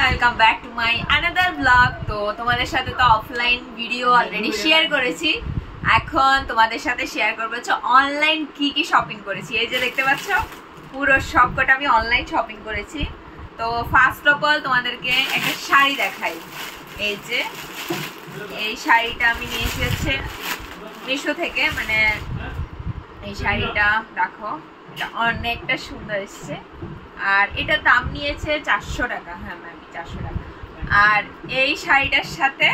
Welcome back to my another blog. তো তোমাদের সাথে তো অফলাইন ভিডিও অলরেডি শেয়ার করেছি, এখন তোমাদের সাথে শেয়ার করবো হচ্ছে অনলাইন কি কি শপিং করেছি। এই যে দেখতে পাচ্ছ পুরো সবকটা আমি অনলাইন শপিং করেছি। তো ফার্স্ট অফ অল তোমাদেরকে একটা শাড়ি দেখাই। এই যে এই শাড়িটা আমি নিয়েছি হচ্ছে মিশো থেকে, মানে এই শাড়িটা দেখো এটা অনেকটা সুন্দর এসছে আর এটার দাম নিয়েছে 400 টাকা। হ্যাঁ ম্যাম 400 টাকা। আর এই শাড়িটার সাথে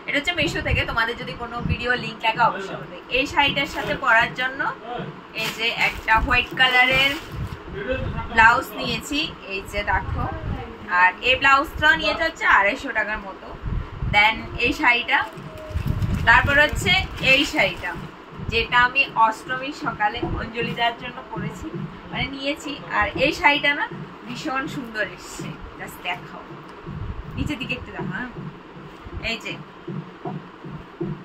এটা হচ্ছে মিশো থেকে, তোমাদের যদি কোনো ভিডিও লিঙ্ক লাগে অবশ্যই বলবে। এই শাড়িটার সাথে পরার জন্য এই যে একটা হোয়াইট কালারের ব্লাউজ নিয়েছি, এই যে দেখো। আর এই ব্লাউজটা নিয়েছে হচ্ছে 250 টাকার মতো। দেন এই শাড়িটা, তারপর হচ্ছে এই শাড়িটা যেটা আমি অষ্টমীর সকালে অঞ্জলি দেওয়ার জন্য পরেছি, মানে নিয়েছি। আর এই শাড়িটা না ভীষণ সুন্দর এসছে, জাস্ট দেখাও নিচের দিকে একটু দেখো। এই যে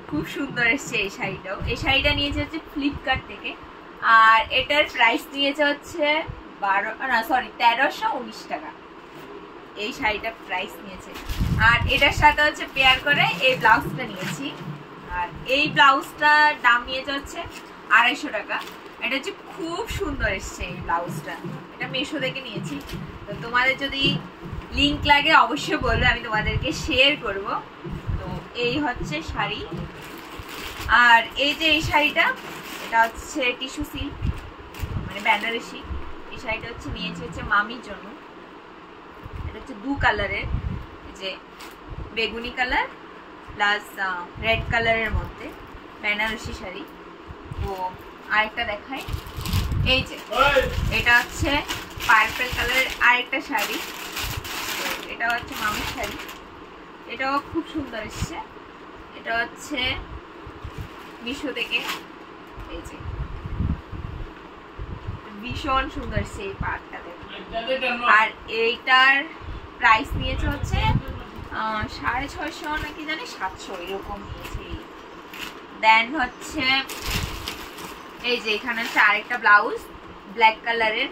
খুব সুন্দর এসছে এই শাড়িটাও। এই শাড়িটা নিয়েছে হচ্ছে ফ্লিপকার্ট থেকে, আর এটার প্রাইস নিয়েছে হচ্ছে 1319 টাকা। এই শাড়িটার প্রাইস নিয়েছে। আর এটার সাথে হচ্ছে পেয়ার করে এই ব্লাউজটা নিয়েছি, আর এই ব্লাউজটার দাম নিয়েছে হচ্ছে 250 টাকা। এটা হচ্ছে খুব সুন্দর এসছে এই ব্লাউজটা, এটা মিশো থেকে নিয়েছি। তো তোমাদের যদি লিঙ্ক লাগে অবশ্যই বলবে, আমি তোমাদেরকে শেয়ার করব। তো এই হচ্ছে শাড়ি। আর এই যে এই শাড়িটা, এটা হচ্ছে টিস্যু সিল্ক, মানে বেনারসি। এই শাড়িটা হচ্ছে নিয়েছি হচ্ছে মামির জন্য। এটা হচ্ছে দু কালারের, যে বেগুনি কালার প্লাস রেড কালারের মধ্যে বেনারসি শাড়ি। তো আরেকটা দেখাই, এই যে এটা হচ্ছে পার্পল কালারের আরেকটা শাড়ি। তো এটা হচ্ছে মামির শাড়ি, এটাও খুব সুন্দর এসছে। এটা হচ্ছে মিশো থেকে, এই যে ভীষণ সুন্দর এসছে এই পাড়টা দেখো। আর এইটার প্রাইস নিয়েছে হচ্ছে 650 নাকি জানি 700 এরকম নিয়েছে। দেন হচ্ছে এই যে এখানে হচ্ছে আরেকটা ব্লাউজ ব্ল্যাক কালারের,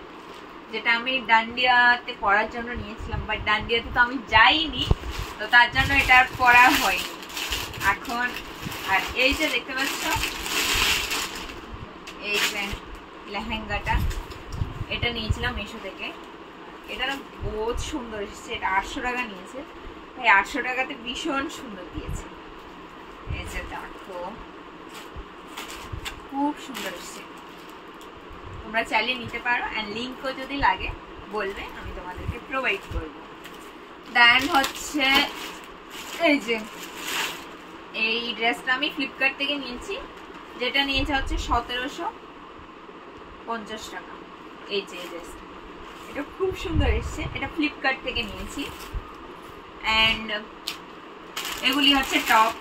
যেটা আমি ডান্ডিয়াতে পরার জন্য নিয়েছিলাম, বাট ডান্ডিয়াতে তো আমি যাইনি, তো তার জন্য এটা পরা হয়নি এখন। আর এই যে দেখতে পাচ্ছ এই যে লেহেঙ্গাটা, এটা নিয়েছিলাম মিশো থেকে। এটা না বহুত সুন্দর এসেছে, এটা 800 টাকা নিয়েছে, তাই 800 টাকাতে ভীষণ সুন্দর দিয়েছে। এই যে দেখো খুব সুন্দর এসছে, তোমরা চাইলে নিতে পারো। অ্যান্ড লিঙ্কও যদি লাগে বলবে, আমি তোমাদেরকে প্রোভাইড করবো। দেন হচ্ছে এই যে এই ড্রেসটা আমি ফ্লিপকার্ট থেকে নিয়েছি, যেটা নিয়েছে হচ্ছে 1750 টাকা। এই যে এই ড্রেসটা, এটা খুব সুন্দর এসছে, এটা ফ্লিপকার্ট থেকে নিয়েছি। অ্যান্ড এগুলি হচ্ছে টপ।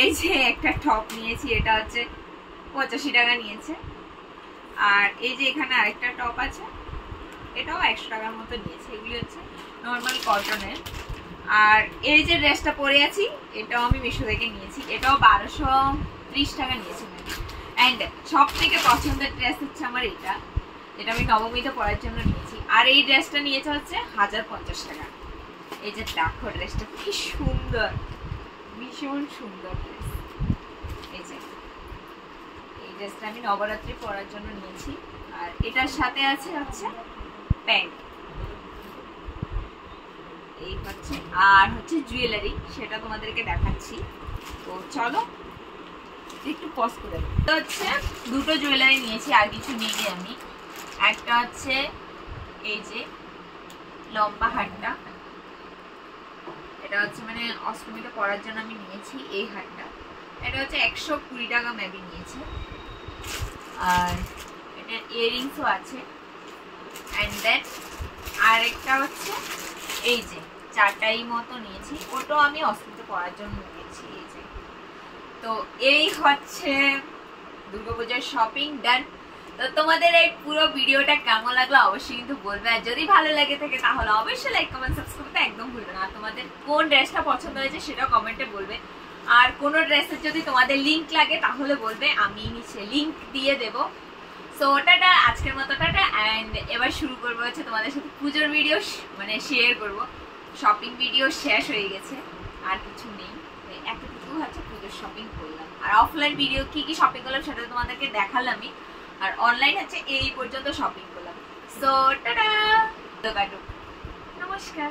এই যে একটা টপ নিয়েছি, এটা হচ্ছে 85 টাকা নিয়েছে। আর এই যে এখানে আরেকটা টপ আছে, এটাও 100 টাকার মতো নিয়েছে। এগুলি হচ্ছে নর্মাল কটনের। আর এই যে ড্রেসটা পরে আছি, এটাও আমি মিশো থেকে নিয়েছি, এটাও 1230 টাকা নিয়েছি। অ্যান্ড সব থেকে পছন্দের ড্রেস হচ্ছে আমার এটা, যেটা আমি নবমীতে পরার জন্য নিয়েছি। আর এই ড্রেসটা নিয়েছে হচ্ছে 1050 টাকা। এই যে দেখো ড্রেসটা কি সুন্দর, ভীষণ সুন্দর ড্রেস। এই যে এই ড্রেসটা আমি নবরাত্রি পরার জন্য নিয়েছি। আর এটার সাথে আছে হচ্ছে প্যান্ট, এই হচ্ছে। আর হচ্ছে জুয়েলারি, সেটা তোমাদেরকে দেখাচ্ছি। তো চলো একটু পজ করে দেবো। তো হচ্ছে দুটো জুয়েলারি নিয়েছি, আর কিছু নিয়ে আমি। একটা হচ্ছে এই যে লম্বা হারটা, এটা হচ্ছে মানে অষ্টমীতে পরার জন্য আমি নিয়েছি এই হারটা। এটা হচ্ছে 120 টাকা মেবি নিয়েছে। আর এটার ইয়াররিংসও আছে। অ্যান্ড দেন আরেকটা হচ্ছে এই যে চারটাই মতো নিয়েছি, ওটাও আমি অষ্টমীতে পরার জন্য নিয়েছি। এই যে তো এই হচ্ছে দুর্গাপূজার শপিং ডান। তো তোমাদের এই পুরো ভিডিওটা কেমন লাগলো অবশ্যই কিন্তু বলবে। আর যদি ভালো লাগে থাকে তাহলে অবশ্যই লাইক কমেন্ট সাবস্ক্রাইব করতে একদম ভুলবে না। আর তোমাদের কোন ড্রেসটা পছন্দ হয়েছে সেটাও কমেন্টে বলবে। আর কোনো ড্রেসের যদি তোমাদের লিঙ্ক লাগে তাহলে বলবে, আমি নিচে লিঙ্ক দিয়ে দেবো। সো টাটা, আজকের মতো টাটা। অ্যান্ড এবার শুরু করবো হচ্ছে তোমাদের সাথে পুজোর ভিডিও মানে শেয়ার করবো। শপিং ভিডিও শেষ হয়ে গেছে, আর কিছু নেই। এতটুকু হচ্ছে পুজোর শপিং করলাম। আর অফলাইন ভিডিও কি কি শপিং করলাম সেটা তোমাদেরকে দেখালামই। আর অনলাইন হচ্ছে এই পর্যন্ত শপিং করলাম। সো টাটা, নমস্কার।